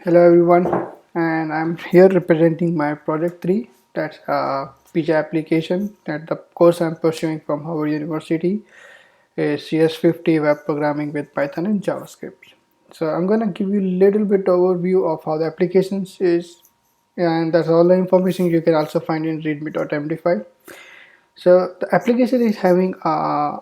Hello everyone, and I'm here representing my Project 3, that's a PJ application that the course I'm pursuing from Howard University is CS50 web programming with Python and JavaScript. So I'm gonna give you a little bit overview of how the applications is, and that's all the information you can also find in readme.md5. So the application is having I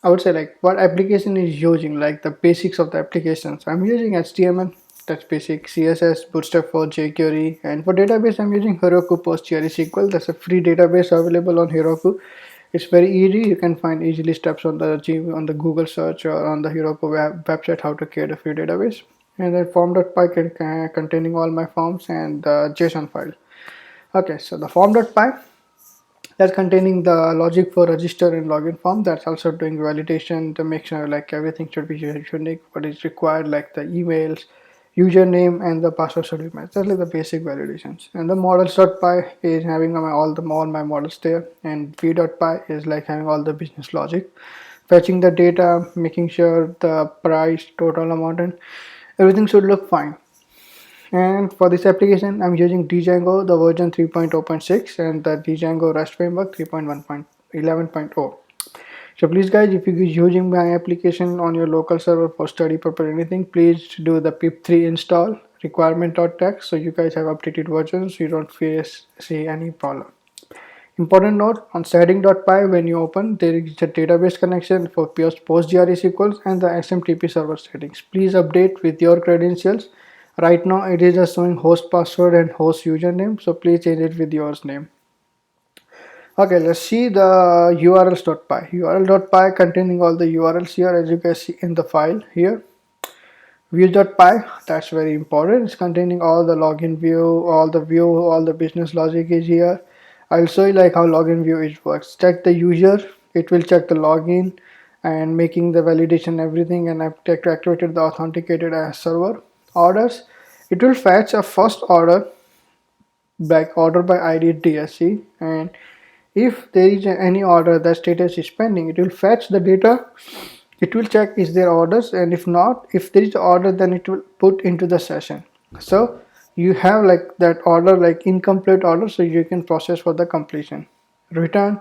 would say like what application is using, like the basics of the applications. I'm using HTML, that's basic, CSS, Bootstrap for jQuery, and for database I'm using Heroku PostgreSQL. That's a free database available on Heroku. It's very easy. You can find easily steps on the Google search or on the Heroku website how to create a free database. And then form.py containing all my forms and the JSON file. Okay, so the form.py, that's containing the logic for register and login form. That's also doing validation to make sure like everything should be unique, what is required, like the emails, username, and the password should be matched. That's like the basic validations. And the models.py is having all my models there, and view.py is like having all the business logic, fetching the data, making sure the price, total amount, and everything should look fine. And for this application, I'm using Django, the version 3.0.6, and the Django REST framework 3.1.11.0. So please guys, if you're using my application on your local server for study purpose or anything, please do the pip3 install requirement.txt so you guys have updated versions so you don't see any problem. Important note, on setting.py when you open, there is a database connection for PostgreSQL and the SMTP server settings. Please update with your credentials. Right now it is just showing host password and host username, so please change it with yours name. Okay, let's see the urls.py. url.py containing all the URLs here, as you can see in the file here. View.py, that's very important. It's containing all the login view, all the business logic is here. I'll show you like how login view is works. Check the user, it will check the login and making the validation everything, and I've activated the authenticated as server. Orders, it will fetch a first order, like order by ID DSC, and if there is any order the status is pending, it will fetch the data. It will check is there orders, and if not, if there is order, then it will put into the session. So you have like that order, like incomplete order, so you can process for the completion. Return,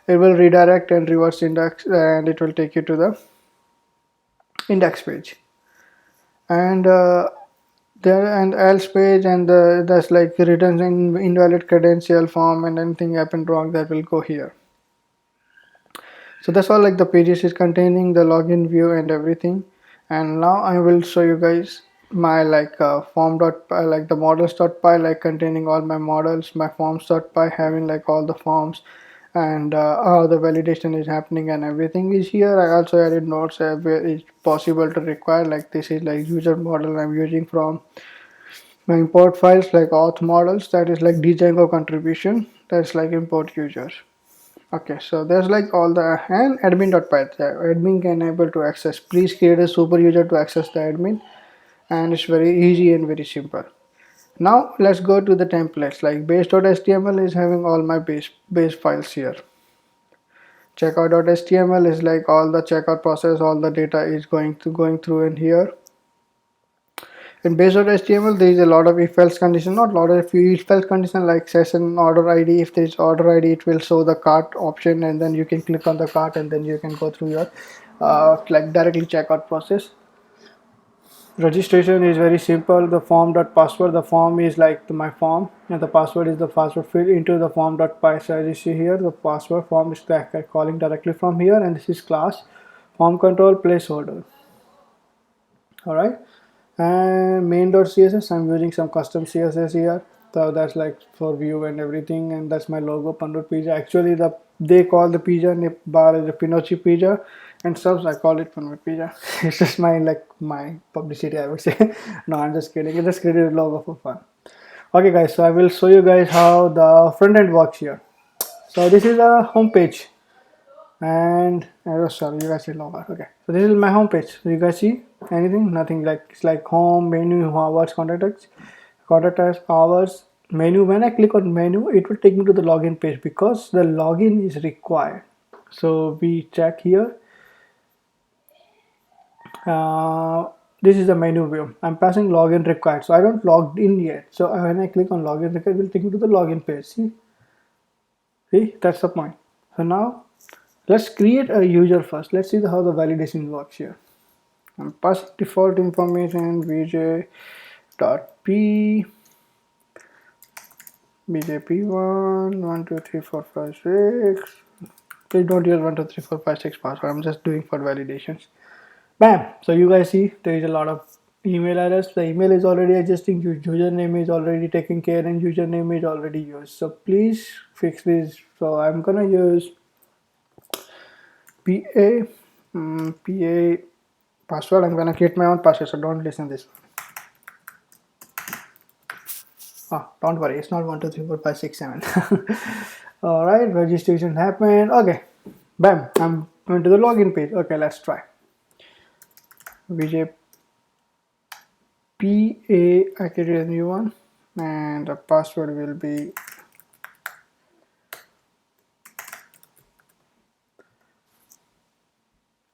it will redirect and reverse index, and it will take you to the index page. And there and else page, and that's like returns in invalid credential form, and anything happened wrong that will go here. So that's all like the pages is containing the login view and everything. And now I will show you guys my like form.py, like the models.py, like containing all my models, my forms.py having like all the forms, and how the validation is happening and everything is here. I also added notes where it's possible to require, like this is like user model I'm using from my import files, like auth models, that is like django contribution, that's like import users. Okay, so there's like all the and admin.py. Admin can able to access. Please create a super user to access the admin, and it's very easy and very simple. Now let's go to the templates. Like base.html is having all my base files here. Checkout.html is like all the checkout process, all the data is going through in here. In base.html, there is a lot of if-else condition, not a lot of if-else condition, like session order ID. If there is order ID, it will show the cart option, and then you can click on the cart, and then you can go through your like directly checkout process. Registration is very simple. The form.password, the form is like my form, and the password is the password field into the form.py. So as you see here, the password form is calling directly from here, and this is class form control placeholder. All right. And main.css, I'm using some custom css here, so that's like for view and everything, and that's my logo pizza. Actually they call the pizza bar as a Pinocchio pizza, and subs I call it Panur pizza. It's just my publicity, I would say. No, I'm just kidding. I just created a logo for fun. Okay guys, so I will show you guys how the front end works here. So this is a home page, and sorry, you guys see longer. Okay, so this is my home page. So you guys see anything? Nothing. Like it's like home, menu, hours, contact us, hours, menu. When I click on menu, it will take me to the login page because the login is required. So we check here. this is the menu view. I'm passing login required, so I don't logged in yet. So when I click on login required, it will take me to the login page. See, that's the point. So now let's create a user first. Let's see how the validation works here. I'm passing default information vj.p bjp1 1 2 3 4 5 6. Please don't use 1 2 3 4 5 6 password. I'm just doing for validations. Bam! So you guys see there is a lot of email address. The email is already adjusting, username is already taken care, and username is already used. So please fix this. So I'm gonna use PA password. I'm gonna create my own password, so don't listen to this one. Don't worry, it's not 1 2 3 4 5 6 7. All right, registration happened. Okay, bam! I'm going to the login page. Okay, let's try. VJ PA, I created a new one, and the password will be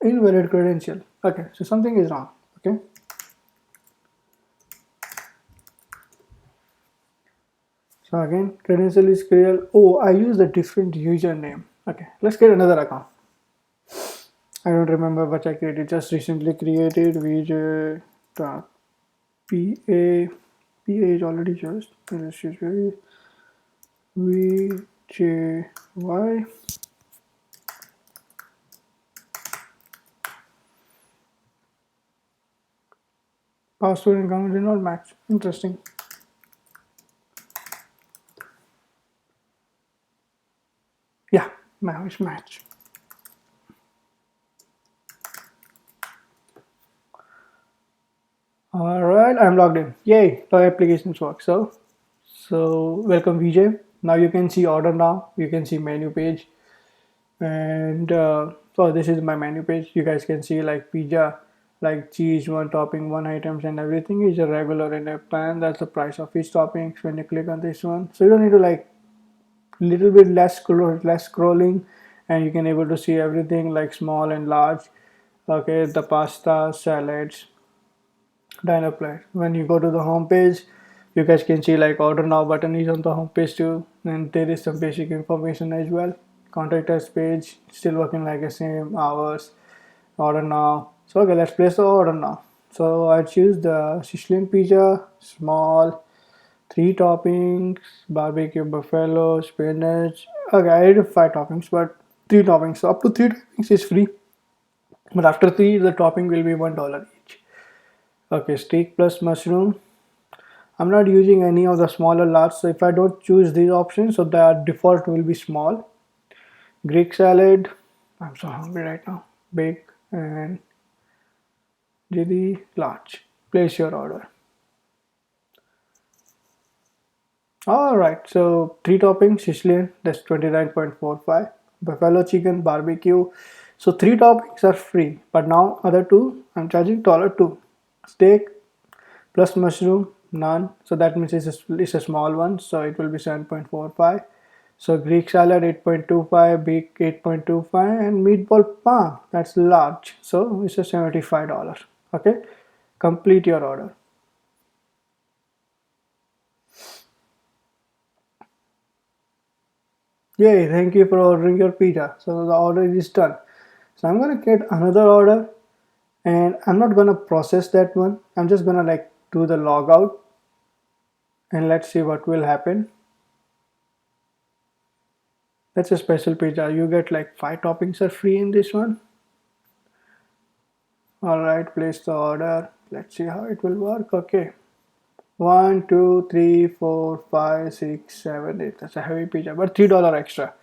invalid credential. Okay, so something is wrong. Okay, so again, credential is clear. Oh, I used a different username. Okay, let's get another account. I don't remember what I created. Just recently created vj.pa. PA is already used. Let's use vjy. Password and count did not match. Interesting. Yeah, now it's match. All right, I'm logged in. Yay, the applications work. So welcome VJ. Now you can see order now. You can see menu page, and so this is my menu page. You guys can see like pizza, like cheese, one topping, one items, and everything is a regular in a pan. That's the price of each toppings when you click on this one. So you don't need to like little bit less scrolling, and you can able to see everything like small and large. Okay, the pasta, salads, diner plate. When you go to the home page, you guys can see like order now button is on the home page too, and there is some basic information as well. Contact us page still working like the same hours. Order now. So okay, let's place the order now. So I choose the Sicilian pizza, small, 3 toppings, barbecue buffalo, spinach. Okay, I did 5 toppings, but 3 toppings. So up to 3 toppings is free, but after 3, the topping will be $1 each. Okay, steak plus mushroom. I'm not using any of the small or large, so if I don't choose these options, so the default will be small. Greek salad. I'm so hungry right now. Big and jelly large. Place your order. Alright, so 3 toppings Sicilian, that's 29.45. Buffalo chicken, barbecue. So 3 toppings are free, but now other two I'm charging $2. Steak plus mushroom, none. So that means it's a small one, so it will be 7.45. So Greek salad 8.25, big 8.25, and meatball palm, that's large. So it's a $75. Okay, complete your order. Yay, thank you for ordering your pizza. So the order is done. So I'm gonna get another order, and I'm not gonna process that one. I'm just gonna like do the logout, and let's see what will happen. That's a special pizza. You get like 5 toppings are free in this one. Alright, place the order. Let's see how it will work. Okay. 1, 2, 3, 4, 5, 6, 7, 8. That's a heavy pizza, but $3 extra.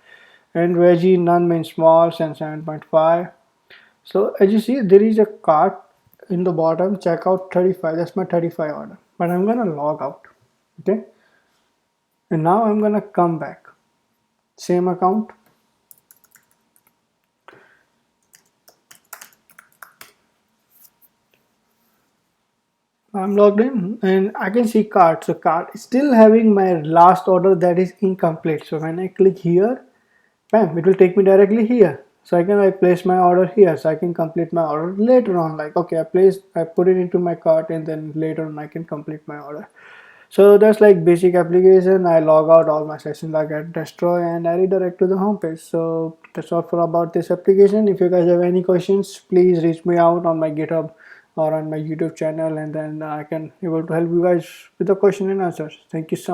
And veggie none means smalls and 7.5. So as you see, there is a cart in the bottom. Checkout 35. That's my 35 order. But I'm gonna log out. Okay. And now I'm gonna come back. Same account. I'm logged in and I can see cart. So cart is still having my last order that is incomplete. So when I click here, bam, it will take me directly here. So I can like place my order here, so I can complete my order later on. Like, okay, I put it into my cart, and then later on I can complete my order. So that's like basic application. I log out all my sessions, I get destroy, and I redirect to the home page. So that's all for about this application. If you guys have any questions, please reach me out on my GitHub or on my YouTube channel, and then I can able to help you guys with the question and answers. Thank you so much.